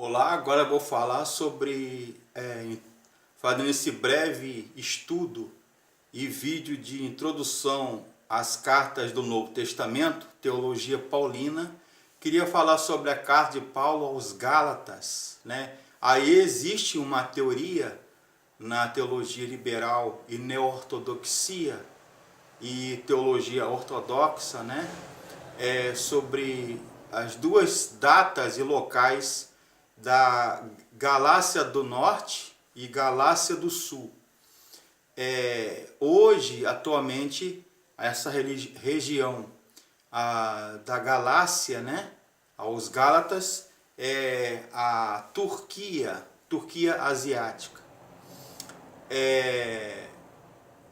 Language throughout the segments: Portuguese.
Olá, agora eu vou falar sobre, fazendo esse breve estudo e vídeo de introdução às cartas do Novo Testamento, Teologia Paulina. Queria falar sobre a carta de Paulo aos Gálatas, né? Aí existe uma teoria na teologia liberal e neo-ortodoxia e teologia ortodoxa, né? Sobre as duas datas e locais da Galácia do Norte e Galácia do Sul. Hoje, atualmente, essa região da Galácia, né, aos Gálatas, é a Turquia asiática.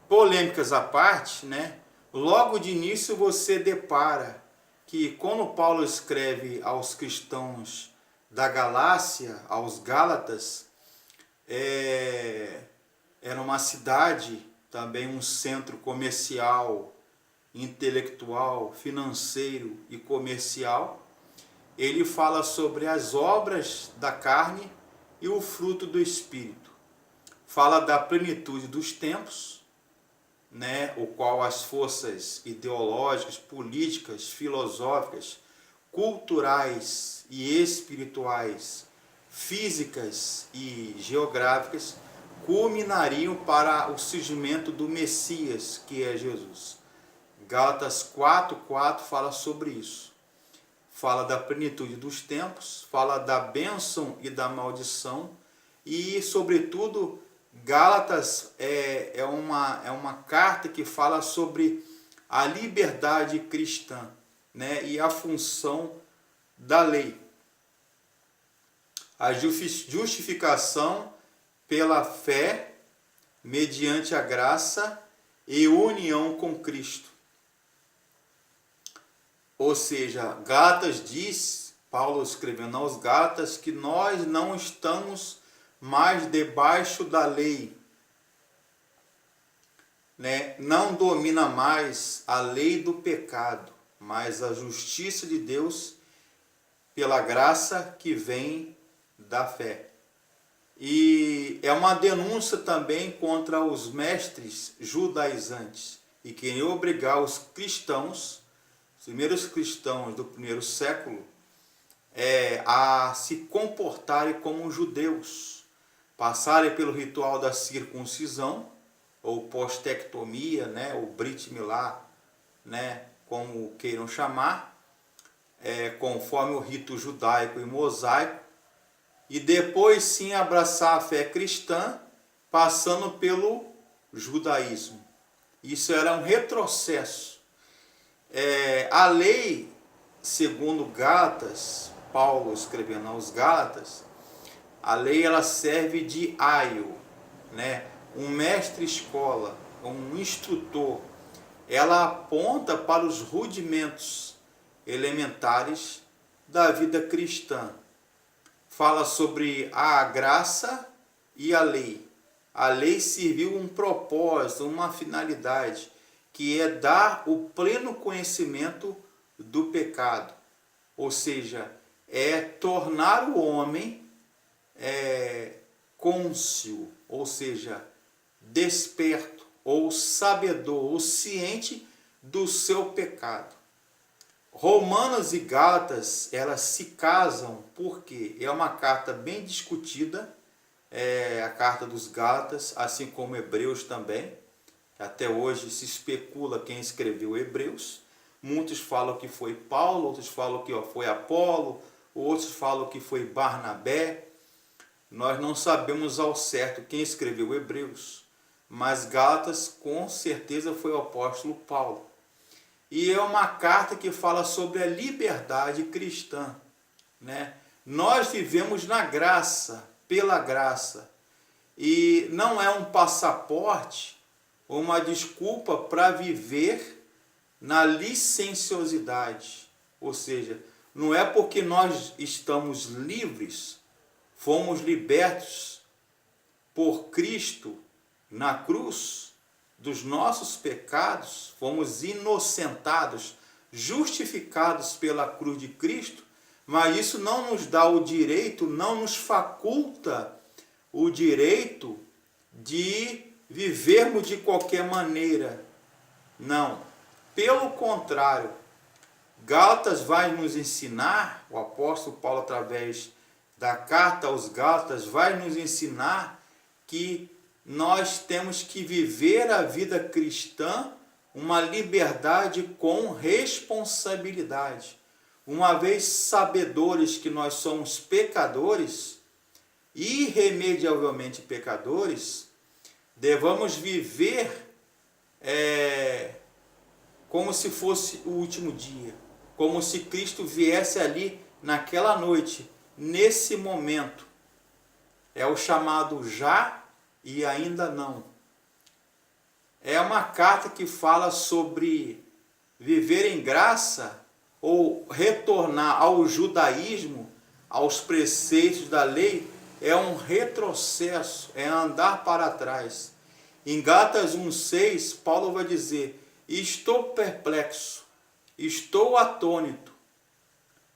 Polêmicas à parte, né, logo de início você depara que quando Paulo escreve aos cristãos da Galácia, aos Gálatas, era uma cidade, também um centro comercial, intelectual, financeiro e comercial. Ele fala sobre as obras da carne e o fruto do Espírito. Fala da plenitude dos tempos, né, o qual as forças ideológicas, políticas, filosóficas, culturais e espirituais, físicas e geográficas culminariam para o surgimento do Messias, que é Jesus. Gálatas 4:4 fala sobre isso. Fala da plenitude dos tempos, fala da bênção e da maldição e, sobretudo, Gálatas é uma carta que fala sobre a liberdade cristã, né, e a função da lei. A justificação pela fé, mediante a graça e união com Cristo. Ou seja, Gálatas diz, Paulo escrevendo aos Gálatas, que nós não estamos mais debaixo da lei, né? Não domina mais a lei do pecado, mas a justiça de Deus pela graça que vem da fé. E é uma denúncia também contra os mestres judaizantes e queriam obrigar os cristãos, os primeiros cristãos do primeiro século, a se comportarem como judeus, passarem pelo ritual da circuncisão, ou postectomia, né, ou Brit Milá, né, como queiram chamar, conforme o rito judaico e mosaico, e depois sim abraçar a fé cristã, passando pelo judaísmo. Isso era um retrocesso. A lei, segundo Gálatas, Paulo escrevendo aos Gálatas, a lei ela serve de aio, né? Um mestre-escola, um instrutor. Ela aponta para os rudimentos elementares da vida cristã. Fala sobre a graça e a lei. A lei serviu um propósito, uma finalidade, que é dar o pleno conhecimento do pecado. Ou seja, é tornar o homem cônscio, ou seja, desperto, ou sabedor, ou ciente do seu pecado. Romanos e Gálatas, elas se casam porque é uma carta bem discutida, a carta dos Gálatas, assim como Hebreus também. Até hoje se especula quem escreveu Hebreus. Muitos falam que foi Paulo, outros falam que foi Apolo, outros falam que foi Barnabé. Nós não sabemos ao certo quem escreveu Hebreus, mas Gálatas com certeza foi o apóstolo Paulo. E é uma carta que fala sobre a liberdade cristã, né? Nós vivemos na graça, pela graça, e não é um passaporte ou uma desculpa para viver na licenciosidade. Ou seja, não é porque nós estamos livres, fomos libertos por Cristo na cruz dos nossos pecados, fomos inocentados, justificados pela cruz de Cristo, mas isso não nos dá o direito, não nos faculta o direito de vivermos de qualquer maneira. Não. Pelo contrário, Gálatas vai nos ensinar, o apóstolo Paulo, através da carta aos Gálatas, vai nos ensinar que nós temos que viver a vida cristã uma liberdade com responsabilidade. Uma vez sabedores que nós somos pecadores, irremediavelmente pecadores, devamos viver como se fosse o último dia, como se Cristo viesse ali naquela noite, nesse momento. É o chamado já e ainda não. É uma carta que fala sobre viver em graça ou retornar ao judaísmo, aos preceitos da lei. É um retrocesso, é andar para trás. Em Gálatas 1,6, Paulo vai dizer: estou perplexo, estou atônito,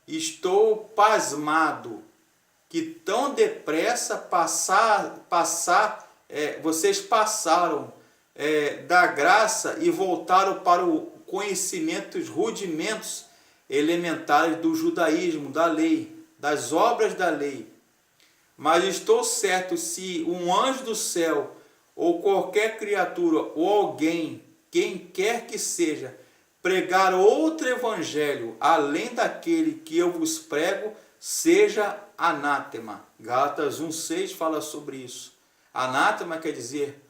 estou pasmado, que tão depressa vocês passaram da graça e voltaram para o conhecimento, os rudimentos elementares do judaísmo, da lei, das obras da lei. Mas estou certo, se um anjo do céu, ou qualquer criatura, ou alguém, quem quer que seja, pregar outro evangelho, além daquele que eu vos prego, seja anátema. Gálatas 1,6 fala sobre isso. Anátema quer dizer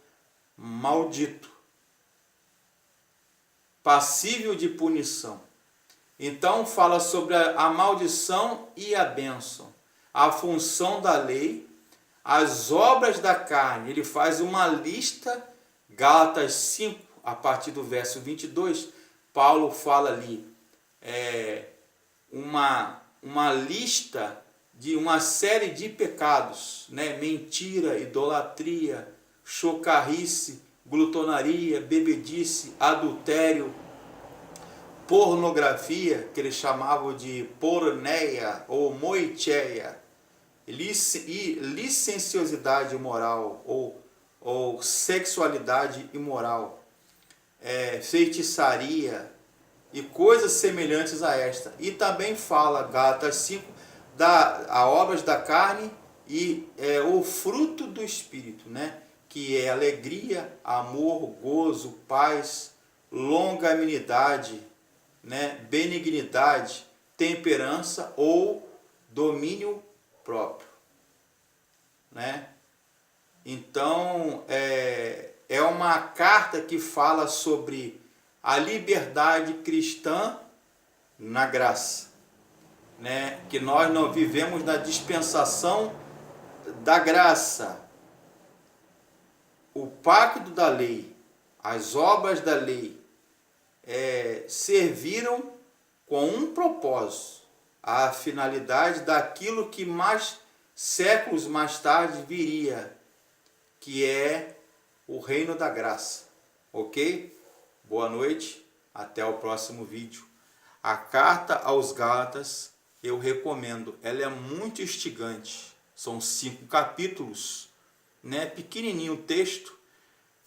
maldito, passível de punição. Então fala sobre a maldição e a bênção, a função da lei, as obras da carne. Ele faz uma lista, Gálatas 5, a partir do verso 22, Paulo fala ali uma lista de uma série de pecados, né? Mentira, idolatria, chocarrice, glutonaria, bebedice, adultério, pornografia, que eles chamavam de porneia ou moicheia, e licenciosidade imoral ou sexualidade imoral, feitiçaria e coisas semelhantes a esta. E também fala, Gálatas 5, a obras da carne e o fruto do Espírito, né? Que é alegria, amor, gozo, paz, longanimidade, né? Benignidade, temperança ou domínio próprio, né? Então, é uma carta que fala sobre a liberdade cristã na graça, né? Que nós não vivemos na dispensação da graça. O pacto da lei, as obras da lei, serviram com um propósito, a finalidade daquilo que séculos mais tarde viria, que é o reino da graça. Ok? Boa noite, até o próximo vídeo. A carta aos Gálatas eu recomendo, ela é muito instigante, são 5 capítulos, né? Pequenininho o texto.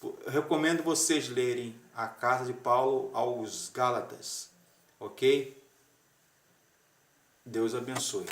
Eu recomendo vocês lerem a carta de Paulo aos Gálatas, ok? Deus abençoe.